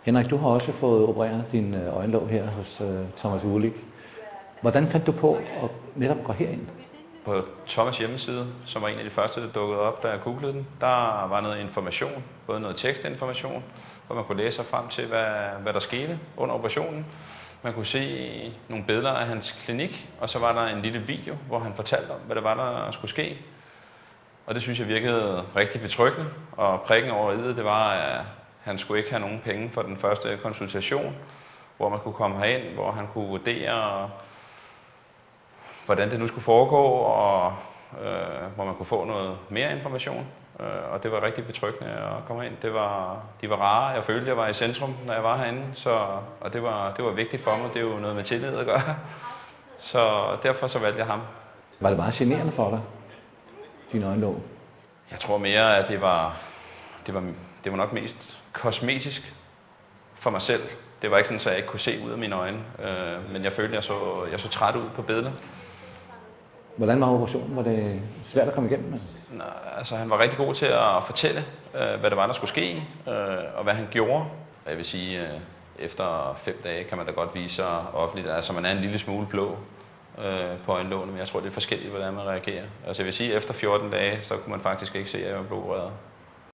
Henrik, du har også fået opereret din øjenlåg her hos Thomas Uhlig. Hvordan fandt du på at netop gå herind? På Thomas' hjemmeside, som var en af de første, der dukkede op, da jeg googlede den, der var noget information, både noget tekstinformation, hvor man kunne læse sig frem til, hvad der skete under operationen. Man kunne se nogle billeder af hans klinik, og så var der en lille video, hvor han fortalte om, hvad det var, der skulle ske. Og det synes jeg virkede rigtig betryggende, og prikken over i'et, det var, at han skulle ikke have nogen penge for den første konsultation, hvor man kunne komme herind, hvor han kunne vurdere, hvordan det nu skulle foregå, og hvor man kunne få noget mere information. Og det var rigtig betryggende at komme ind. De var rare. Jeg følte, jeg var i centrum, når jeg var herinde. Og det var vigtigt for mig. Det er jo noget med tillid at gøre. Så derfor så valgte jeg ham. Var det meget generende for dig, din øjenlåg? Jeg tror mere, at det var nok mest kosmetisk for mig selv. Det var ikke sådan, at jeg ikke kunne se ud af mine øjne. Men jeg følte, at jeg så træt ud på billedet. Hvordan var operationen? Var det svært at komme igennem? Altså, han var rigtig god til at fortælle, hvad det var, der skulle ske, og hvad han gjorde. Jeg vil sige, efter 5 dage kan man da godt vise sig offentligt. Altså, man er en lille smule blå på øjenlågene, men jeg tror, det er forskelligt, hvordan man reagerer. Altså, jeg vil sige, efter 14 dage, så kunne man faktisk ikke se, at jeg var blodopereret.